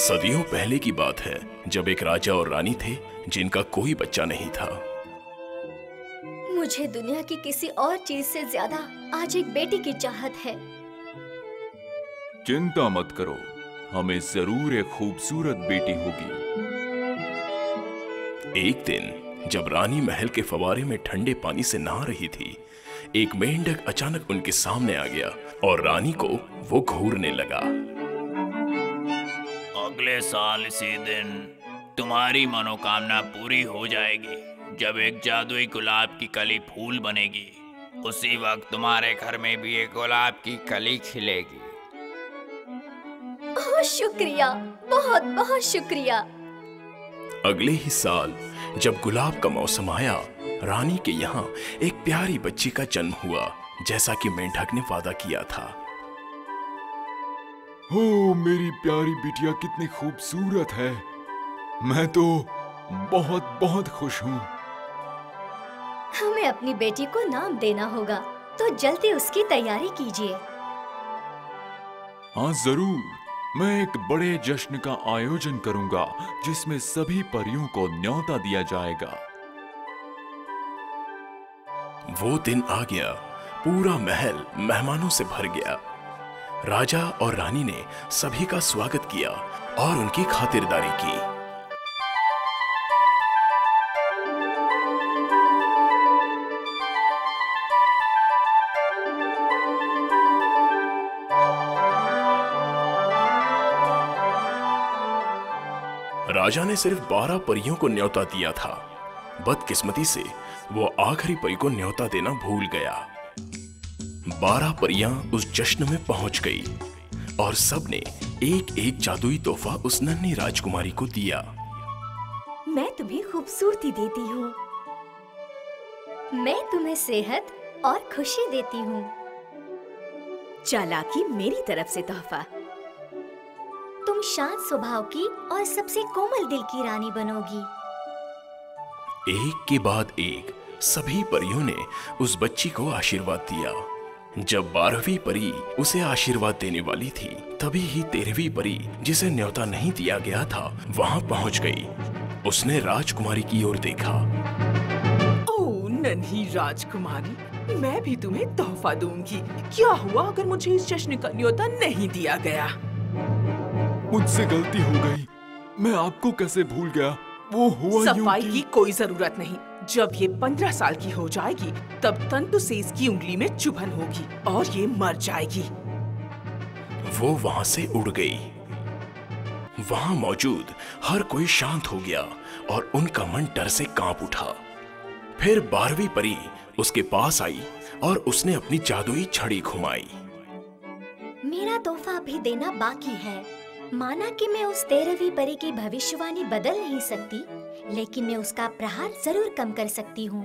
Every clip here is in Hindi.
सदियों पहले की बात है, जब एक राजा और रानी थे जिनका कोई बच्चा नहीं था। मुझे दुनिया की किसी और चीज से ज्यादा आज एक बेटी की चाहत है। चिंता मत करो, हमें जरूर एक खूबसूरत बेटी होगी। एक दिन जब रानी महल के फवारे में ठंडे पानी से नहा रही थी, एक मेंढक अचानक उनके सामने आ गया और रानी को वो घूरने लगा। अगले साल इसी दिन तुम्हारी मनोकामना पूरी हो जाएगी, जब एक जादुई गुलाब की कली फूल बनेगी। उसी वक्त तुम्हारे घर में भी एक गुलाब की कली खिलेगी। बहुत शुक्रिया, बहुत बहुत शुक्रिया। अगले ही साल जब गुलाब का मौसम आया, रानी के यहाँ एक प्यारी बच्ची का जन्म हुआ, जैसा कि मेंढक ने वादा किया था। हो, मेरी प्यारी बिटिया कितनी खूबसूरत है। मैं तो बहुत बहुत खुश हूँ। हमें अपनी बेटी को नाम देना होगा, तो जल्दी उसकी तैयारी कीजिए। हाँ जरूर, मैं एक बड़े जश्न का आयोजन करूंगा जिसमें सभी परियों को न्योता दिया जाएगा। वो दिन आ गया, पूरा महल मेहमानों से भर गया। राजा और रानी ने सभी का स्वागत किया और उनकी खातिरदारी की। राजा ने सिर्फ 12 परियों को न्योता दिया था। बदकिस्मती से वो आखिरी परी को न्योता देना भूल गया। 12 परियां उस जश्न में पहुंच गई और सबने एक एक जादुई तोहफा उस नन्ही राजकुमारी को दिया। मैं तुम्हें खूबसूरती देती हूँ, मैं तुम्हें सेहत और खुशी देती हूँ। चालाकी मेरी तरफ से तोहफा। तुम शांत स्वभाव की और सबसे कोमल दिल की रानी बनोगी। एक के बाद एक सभी परियों ने उस बच्ची को आशीर्वाद दिया। जब 12वीं परी उसे आशीर्वाद देने वाली थी, तभी ही 13वीं परी, जिसे न्योता नहीं दिया गया था, वहां पहुंच गई। उसने राजकुमारी की ओर देखा। ओह नन्ही राजकुमारी, मैं भी तुम्हें तोहफा दूंगी। क्या हुआ अगर मुझे इस जश्न का न्योता नहीं दिया गया? मुझसे गलती हो गई, मैं आपको कैसे भूल गया। वो हुआ सफाई की कोई जरूरत नहीं। जब ये 15 साल की हो जाएगी, तब तंतु से इसकी उंगली में चुभन होगी और ये मर जाएगी। वो वहां से उड़ गई। वहां मौजूद हर कोई शांत हो गया और उनका मन डर से कांप उठा। फिर 12वीं परी उसके पास आई और उसने अपनी जादुई छड़ी घुमाई। मेरा तोहफा अभी देना बाकी है। माना कि मैं उस 13वीं परी की भविष्यवाणी बदल नहीं सकती, लेकिन मैं उसका प्रहार जरूर कम कर सकती हूँ।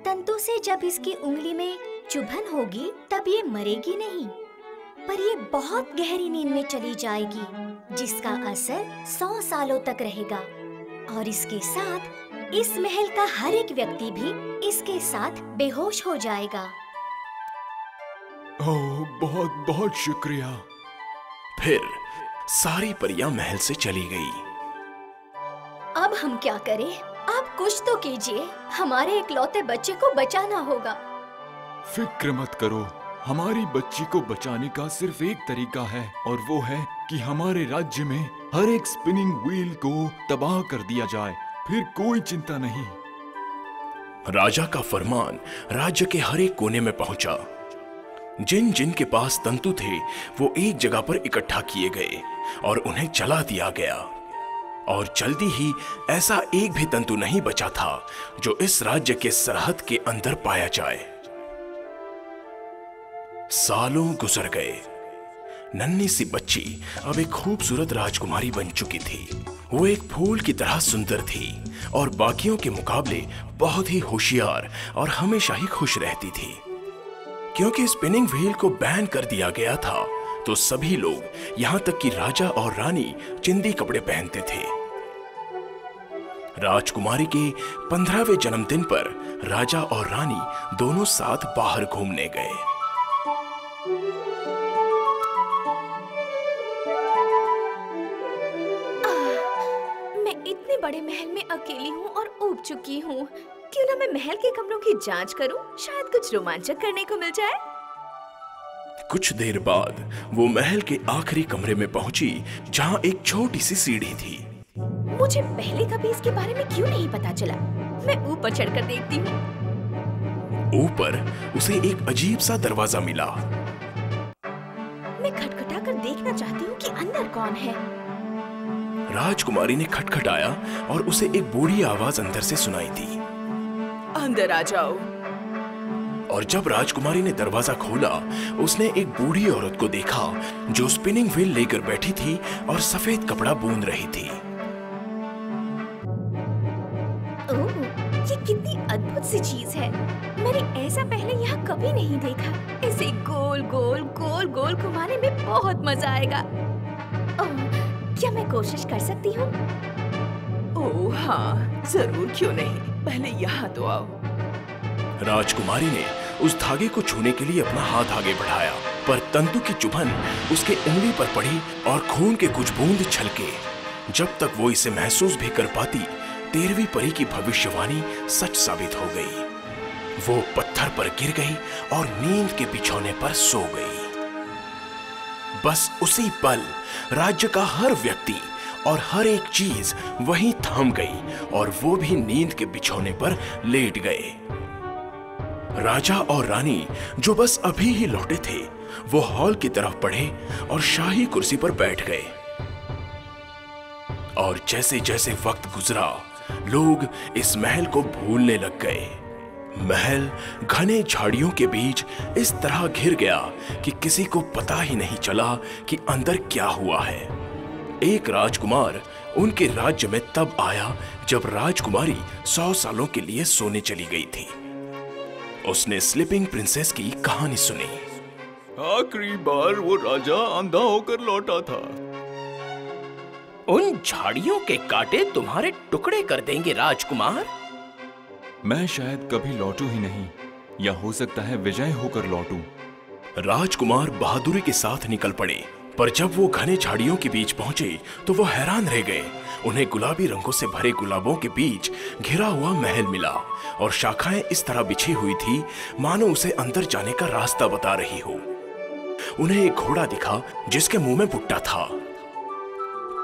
तंतु से जब इसकी उंगली में चुभन होगी, तब ये मरेगी नहीं, पर ये बहुत गहरी नींद में चली जाएगी, जिसका असर 100 सालों तक रहेगा। और इसके साथ इस महल का हर एक व्यक्ति भी इसके साथ बेहोश हो जाएगा। ओह, बहुत बहुत शुक्रिया। फिर सारी परियां महल से चली गई। अब हम क्या करें? आप कुछ तो कीजिए, हमारे इकलौते बच्चे को बचाना होगा। फिक्र मत करो, हमारी बच्ची को बचाने का सिर्फ एक तरीका है, और वो है कि हमारे राज्य में हर एक स्पिनिंग व्हील को तबाह कर दिया जाए। फिर कोई चिंता नहीं। राजा का फरमान राज्य के हर एक कोने में पहुंचा। जिन जिन के पास तंतु थे, वो एक जगह पर इकट्ठा किए गए और उन्हें जला दिया गया। और जल्दी ही ऐसा एक भी तंतु नहीं बचा था जो इस राज्य के सरहद के अंदर पाया जाए। सालों गुजर गए। नन्ही सी बच्ची अब एक खूबसूरत राजकुमारी बन चुकी थी। वो एक फूल की तरह सुंदर थी और बाकियों के मुकाबले बहुत ही होशियार और हमेशा ही खुश रहती थी। क्योंकि स्पिनिंग व्हील को बैन कर दिया गया था, तो सभी लोग, यहाँ तक कि राजा और रानी, चिंदी कपड़े पहनते थे। राजकुमारी के 15वें जन्मदिन पर राजा और रानी दोनों साथ बाहर घूमने गए। बड़े महल में अकेली हूँ और ऊब चुकी हूँ। क्यों ना मैं महल के कमरों की जांच करूँ, शायद कुछ रोमांचक करने को मिल जाए। कुछ देर बाद वो महल के आखिरी कमरे में पहुंची, जहाँ एक छोटी सी सीढ़ी थी। मुझे पहले कभी इसके बारे में क्यों नहीं पता चला? मैं ऊपर चढ़कर देखती हूँ। ऊपर उसे एक अजीब सा दरवाजा मिला। मैं खटखटा कर देखना चाहती हूँ कि अंदर कौन है। राजकुमारी ने खटखटाया और उसे एक बूढ़ी आवाज अंदर से सुनाई दी। अंदर आ जाओ। और जब राजकुमारी ने दरवाजा खोला, उसने एक बूढ़ी औरत को देखा जो स्पिनिंग व्हील लेकर बैठी थी और सफेद कपड़ा बूंद रही थी। ओह, ये कितनी अद्भुत सी चीज है। मैंने ऐसा पहले यहाँ कभी नहीं देखा। इसे गोल गोल गोल गोल घुमाने में बहुत मजा आएगा। ओह, क्या मैं कोशिश कर सकती हूँ? ओह हाँ, जरूर, क्यों नहीं। पहले यहाँ तो आओ। राजकुमारी ने उस धागे को छूने के लिए अपना हाथ आगे बढ़ाया, पर तंतु की चुभन उसके उंगली पर पड़ी और खून के कुछ बूंद छलके। जब तक वो इसे महसूस भी कर पाती, 13वीं परी की भविष्यवाणी सच साबित हो गई। वो पत्थर पर गिर गई और नींद के बिछौने पर सो गई। बस उसी पल राज्य का हर व्यक्ति और हर एक चीज वहीं थम गई और वो भी नींद के बिछौने पर लेट गए। राजा और रानी जो बस अभी ही लौटे थे, वो हॉल की तरफ बढ़े और शाही कुर्सी पर बैठ गए। और जैसे जैसे वक्त गुजरा, लोग इस महल को भूलने लग गए। महल घने झाड़ियों के बीच इस तरह घिर गया कि किसी को पता ही नहीं चला कि अंदर क्या हुआ है। एक राजकुमार उनके राज्य में तब आया जब राजकुमारी 100 सालों के लिए सोने चली गई थी। उसने स्लीपिंग प्रिंसेस की कहानी सुनी। आखिरी बार वो राजा अंधा होकर लौटा था। उन झाड़ियों के कांटे तुम्हारे टुकड़े कर देंगे राजकुमार। मैं शायद कभी लौटूं ही नहीं, या हो सकता है विजय होकर लौटूं। राजकुमार बहादुरी के साथ निकल पड़े, पर जब वो घने झाड़ियों के बीच पहुंचे तो वो हैरान रह गए। उन्हें गुलाबी रंगों से भरे गुलाबों के बीच घिरा हुआ महल मिला और शाखाएं इस तरह बिछी हुई थी मानो उसे अंदर जाने का रास्ता बता रही हो। उन्हें एक घोड़ा दिखा जिसके मुंह में भुट्टा था।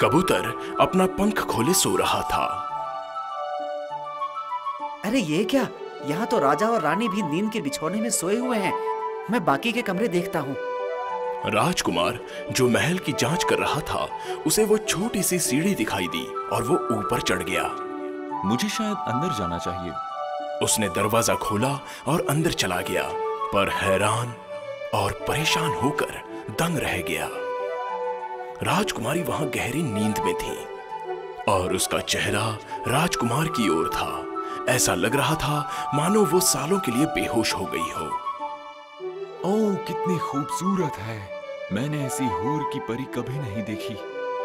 कबूतर अपना पंख खोले सो रहा था। अरे ये क्या? यहाँ तो राजा और रानी भी नींद के बिछौने में सोए हुए हैं। मैं बाकी के कमरे देखता हूँ। राजकुमार जो महल की जांच कर रहा था, उसे वो छोटी सी सीढ़ी दिखाई दी और वो ऊपर चढ़ गया। मुझे शायद अंदर जाना चाहिए। उसने दरवाजा खोला और अंदर चला गया, पर हैरान और परेशान होकर दंग रह गया। राजकुमारी वहां गहरी नींद में थी और उसका चेहरा राजकुमार की ओर था। ऐसा लग रहा था मानो वो सालों के लिए बेहोश हो गई हो। ओह, कितनी खूबसूरत है। मैंने ऐसी हूर की परी कभी नहीं देखी।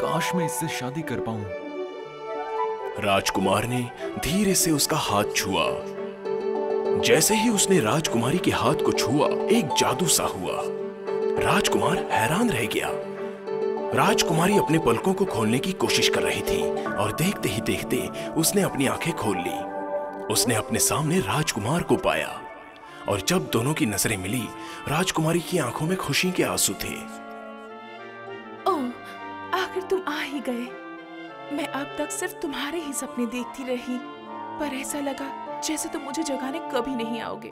काश मैं इससे शादी कर पाऊं। राजकुमार ने धीरे से उसका हाथ छुआ। जैसे ही उसने राजकुमारी के हाथ को छुआ, एक जादू सा हुआ। राजकुमार हैरान रह गया। राजकुमारी अपने पलकों को खोलने की कोशिश कर रही थी और देखते ही देखते उसने अपनी आंखें खोल ली। उसने अपने सामने राजकुमार को पाया और जब दोनों की नजरें मिली, राजकुमारी की आंखों में खुशी के आंसू थे। ओह, आखिर तुम आ ही गए। मैं अब तक सिर्फ तुम्हारे ही सपने देखती रही, पर ऐसा लगा जैसे तुम मुझे जगाने कभी नहीं आओगे।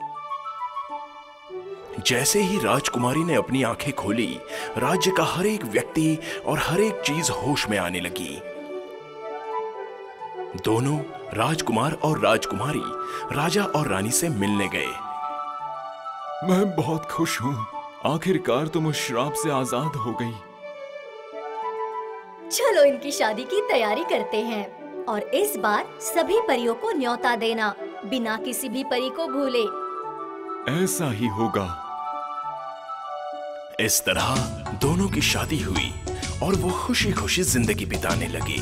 जैसे ही राजकुमारी ने अपनी आंखें खोली, राज्य का हर एक व्यक्ति और हर एक चीज होश में आने लगी। दोनों राजकुमार और राजकुमारी राजा और रानी से मिलने गए। मैं बहुत खुश हूँ। आखिरकार तुम उस श्राप से आजाद हो गई। चलो इनकी शादी की तैयारी करते हैं और इस बार सभी परियों को न्योता देना, बिना किसी भी परी को भूले। ऐसा ही होगा। इस तरह दोनों की शादी हुई और वो खुशी खुशी जिंदगी बिताने लगे।